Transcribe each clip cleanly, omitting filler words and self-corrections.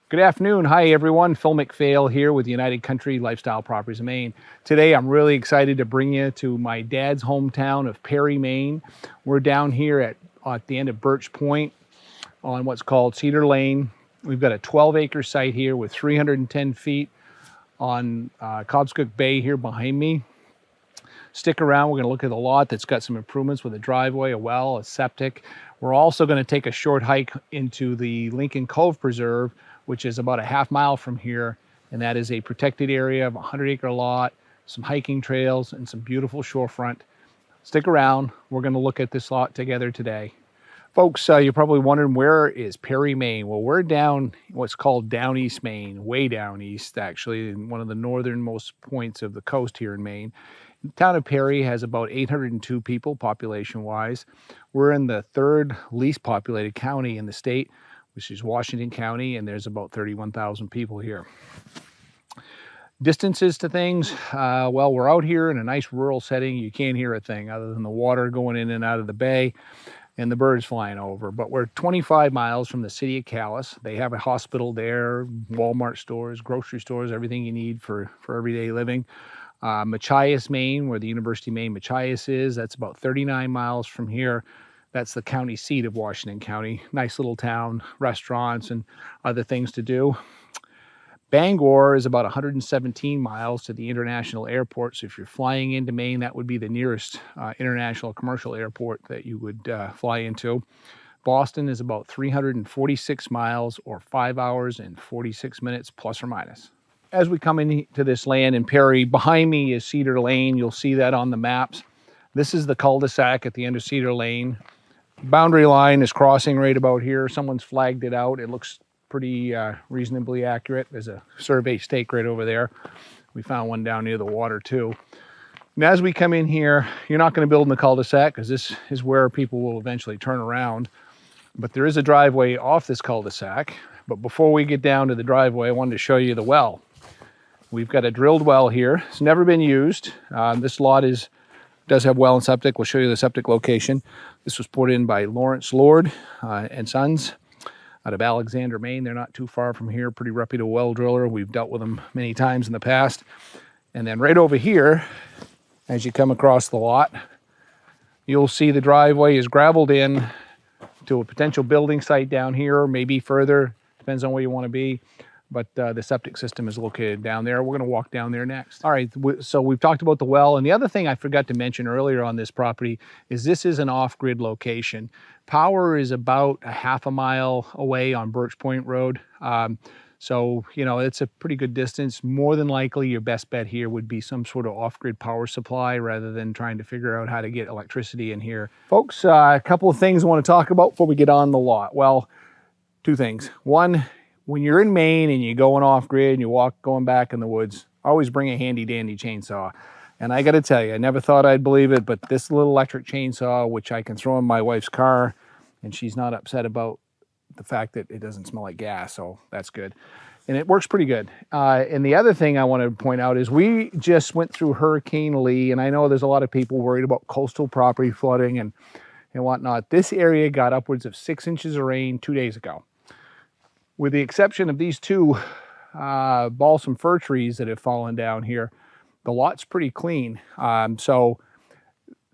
Good afternoon. Hi, everyone. Phil McPhail here with United Country Lifestyle Properties of Maine. Today, I'm really excited to bring you to my dad's hometown of Perry, Maine. We're down here at the end of Birch Point on what's called Cedar Lane. We've got a 12-acre site here with 310 feet on Cobscook Bay here behind me. Stick around. We're going to look at a lot that's got some improvements with a driveway, a well, a septic. We're also going to take a short hike into the Lincoln Cove Preserve, which is about a half mile from here, and that is a protected area of a 100-acre lot, some hiking trails, and some beautiful shorefront. Stick around. We're going to look at this lot together today. Folks, you're probably wondering, where is Perry, Maine? Well, we're down what's called down east Maine, way down east, actually, in one of the northernmost points of the coast here in Maine. The town of Perry has about 802 people population-wise. We're in the third least populated county in the state, which is Washington County, and there's about 31,000 people here. Distances to things, well, we're out here in a nice rural setting. You can't hear a thing other than the water going in and out of the bay and the birds flying over. But we're 25 miles from the city of Calais. They have a hospital there, Walmart stores, grocery stores, everything you need for everyday living. Machias, Maine, where the University of Maine Machias is, that's about 39 miles from here. That's the county seat of Washington County. Nice little town, restaurants and other things to do. Bangor is about 117 miles to the international airport. So if you're flying into Maine, that would be the nearest international commercial airport that you would fly into. Boston is about 346 miles or 5 hours and 46 minutes plus or minus. As we come into this land in Perry, behind me is Cedar Lane. You'll see that on the maps. This is the cul-de-sac at the end of Cedar Lane. Boundary line is crossing right about here. Someone's flagged it out. It looks pretty reasonably accurate. There's a survey stake right over there. We found one down near the water too. And as we come in here, you're not going to build in the cul-de-sac because this is where people will eventually turn around. But there is a driveway off this cul-de-sac. But before we get down to the driveway, I wanted to show you the well. We've got a drilled well here. It's never been used. This lot does have well and septic. We'll show you the septic location. This was put in by Lawrence Lord and Sons out of Alexander, Maine. They're not too far from here. Pretty reputable well driller. We've dealt with them many times in the past. And then right over here, as you come across the lot, you'll see the driveway is graveled in to a potential building site down here, or maybe further. Depends on where you want to be. But the septic system is located down there. We're going to walk down there next. All right, so we've talked about the well. And the other thing I forgot to mention earlier on this property is this is an off-grid location. Power is about a half a mile away on Birch Point Road. So, you know, it's a pretty good distance. More than likely, your best bet here would be some sort of off-grid power supply rather than trying to figure out how to get electricity in here. Folks, a couple of things I want to talk about before we get on the lot. Well, two things. One, when you're in Maine and you're going off grid and you're going back in the woods, always bring a handy dandy chainsaw. And I got to tell you, I never thought I'd believe it, but this little electric chainsaw, which I can throw in my wife's car, and she's not upset about the fact that it doesn't smell like gas, so that's good. And it works pretty good. And the other thing I want to point out is we just went through Hurricane Lee, and I know there's a lot of people worried about coastal property flooding and whatnot. This area got upwards of 6 inches of rain 2 days ago. With the exception of these two balsam fir trees that have fallen down here, the lot's pretty clean. So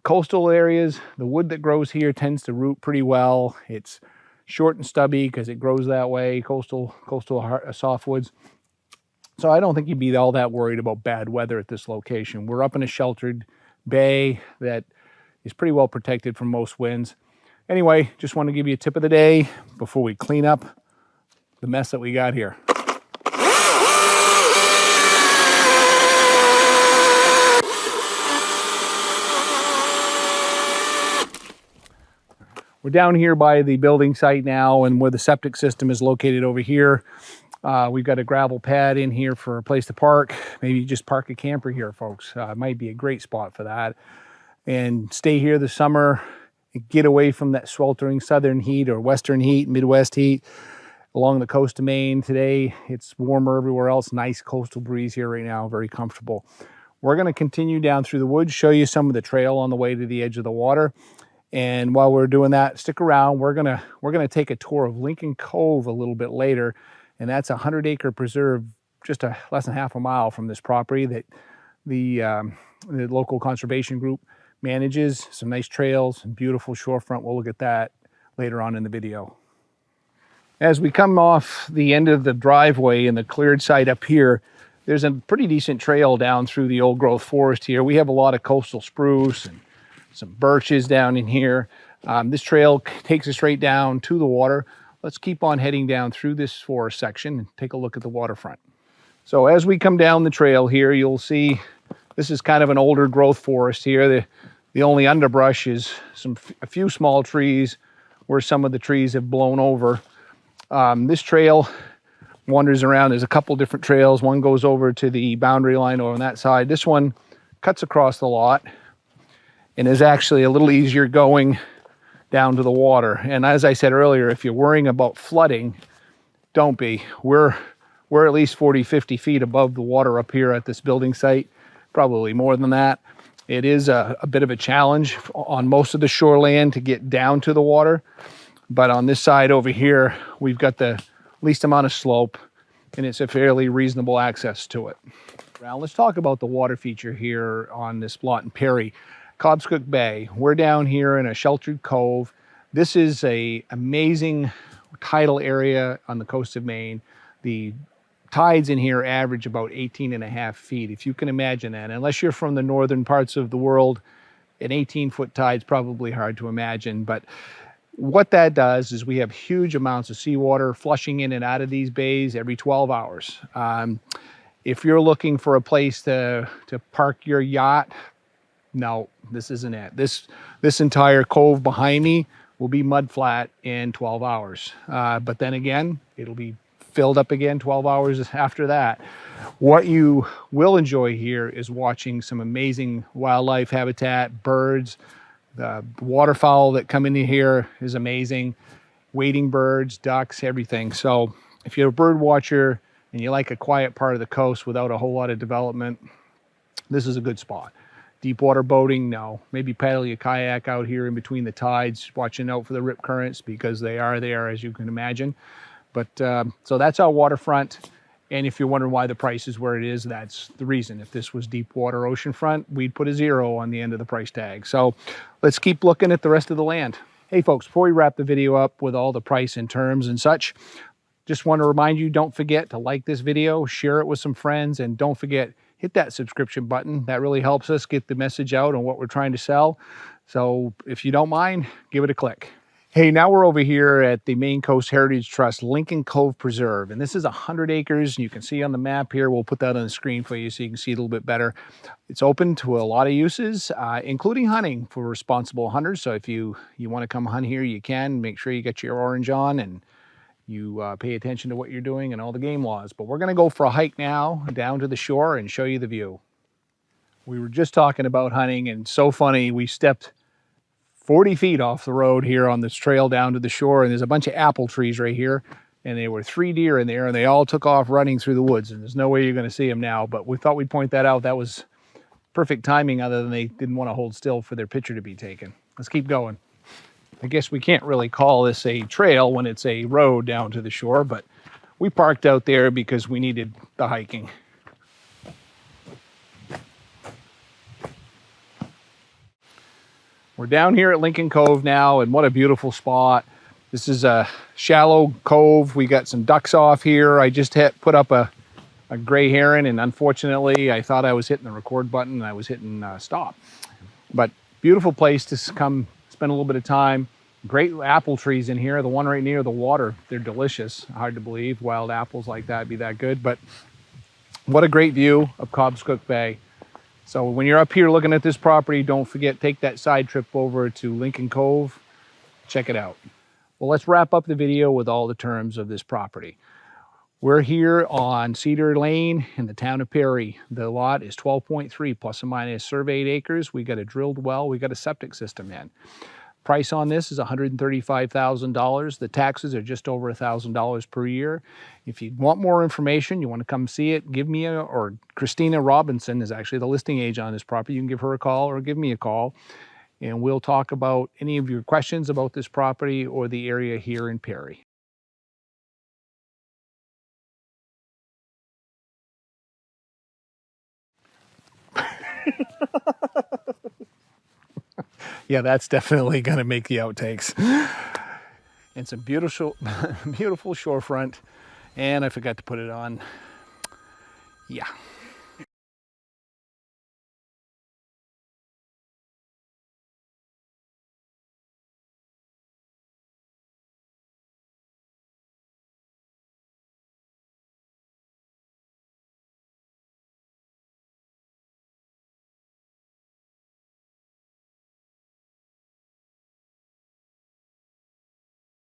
coastal areas, the wood that grows here tends to root pretty well. It's short and stubby because it grows that way, coastal softwoods. So I don't think you'd be all that worried about bad weather at this location. We're up in a sheltered bay that is pretty well protected from most winds. Anyway, just want to give you a tip of the day before we clean up the mess that we got here. We're down here by the building site now, and where the septic system is located over here. We've got a gravel pad in here for a place to park. Maybe just park a camper here, folks. It might be a great spot for that. And stay here this summer, get away from that sweltering southern heat or western heat, Midwest heat. Along the coast of Maine today, it's warmer everywhere else. Nice coastal breeze here right now, very comfortable. We're going to continue down through the woods, show you some of the trail on the way to the edge of the water. And while we're doing that, stick around. We're gonna take a tour of Lincoln Cove a little bit later, and that's a 100-acre preserve just less than half a mile from this property that the local conservation group manages. Some nice trails and beautiful shorefront. We'll look at that later on in the video. As we come off the end of the driveway in the cleared site up here, there's a pretty decent trail down through the old growth forest here. We have a lot of coastal spruce and some birches down in here. This trail takes us straight down to the water. Let's keep on heading down through this forest section and take a look at the waterfront. So as we come down the trail here, you'll see this is kind of an older growth forest here. The only underbrush is a few small trees where some of the trees have blown over. This trail wanders around. There's a couple different trails. One goes over to the boundary line over on that side. This one cuts across the lot and is actually a little easier going down to the water. And as I said earlier, if you're worrying about flooding, don't be. We're at least 40, 50 feet above the water up here at this building site, probably more than that. It is a bit of a challenge on most of the shoreland to get down to the water. But on this side over here, we've got the least amount of slope, and it's a fairly reasonable access to it. Now let's talk about the water feature here on this lot in Perry. Cobscook Bay. We're down here in a sheltered cove. This is an amazing tidal area on the coast of Maine. The tides in here average about 18.5 feet. If you can imagine that, unless you're from the northern parts of the world, an 18-foot tide is probably hard to imagine. But what that does is we have huge amounts of seawater flushing in and out of these bays every 12 hours. If you're looking for a place to park your yacht, no, this isn't it. This entire cove behind me will be mud flat in 12 hours. But then again, it'll be filled up again 12 hours after that. What you will enjoy here is watching some amazing wildlife habitat, birds. The waterfowl that come into here is amazing. Wading birds, ducks, everything. So if you're a bird watcher and you like a quiet part of the coast without a whole lot of development, this is a good spot. Deep water boating, no. Maybe paddle your kayak out here in between the tides, watching out for the rip currents because they are there, as you can imagine. But so that's our waterfront. And if you're wondering why the price is where it is, that's the reason. If this was deep water oceanfront, we'd put a 0 on the end of the price tag. So let's keep looking at the rest of the land. Hey folks, before we wrap the video up with all the price and terms and such, just want to remind you, don't forget to like this video, share it with some friends, and don't forget, hit that subscription button. That really helps us get the message out on what we're trying to sell. So if you don't mind, give it a click. Hey, now we're over here at the Maine Coast Heritage Trust Lincoln Cove Preserve, and this is 100 acres. You can see on the map here, we'll put that on the screen for you so you can see it a little bit better. It's open to a lot of uses, including hunting for responsible hunters. So if you want to come hunt here, you can. Make sure you get your orange on and you pay attention to what you're doing and all the game laws. But we're going to go for a hike now down to the shore and show you the view. We were just talking about hunting, and so funny, we stepped 40 feet off the road here on this trail down to the shore, and there's a bunch of apple trees right here, and there were 3 deer in there, and they all took off running through the woods, and there's no way you're going to see them now, but we thought we'd point that out. That was perfect timing, other than they didn't want to hold still for their picture to be taken. Let's keep going. I guess we can't really call this a trail when it's a road down to the shore, but we parked out there because we needed the hiking. We're down here at Lincoln Cove now, and what a beautiful spot. This is a shallow cove. We got some ducks off here. I just put up a gray heron, and unfortunately, I thought I was hitting the record button, and I was hitting stop. But beautiful place to come spend a little bit of time. Great apple trees in here. The one right near the water, they're delicious. Hard to believe wild apples like that be that good, but what a great view of Cobscook Bay. So when you're up here looking at this property, don't forget, take that side trip over to Lincoln Cove. Check it out. Well, let's wrap up the video with all the terms of this property. We're here on Cedar Lane in the town of Perry. The lot is 12.3 plus or minus surveyed acres. We got a drilled well. We got a septic system in. Price on this is $135,000. The taxes are just over $1,000 per year. If you want more information, you want to come see it, give me or Christina Robinson is actually the listing agent on this property. You can give her a call or give me a call, and we'll talk about any of your questions about this property or the area here in Perry. Yeah, that's definitely going to make the outtakes. And some beautiful, beautiful shorefront. And I forgot to put it on. Yeah.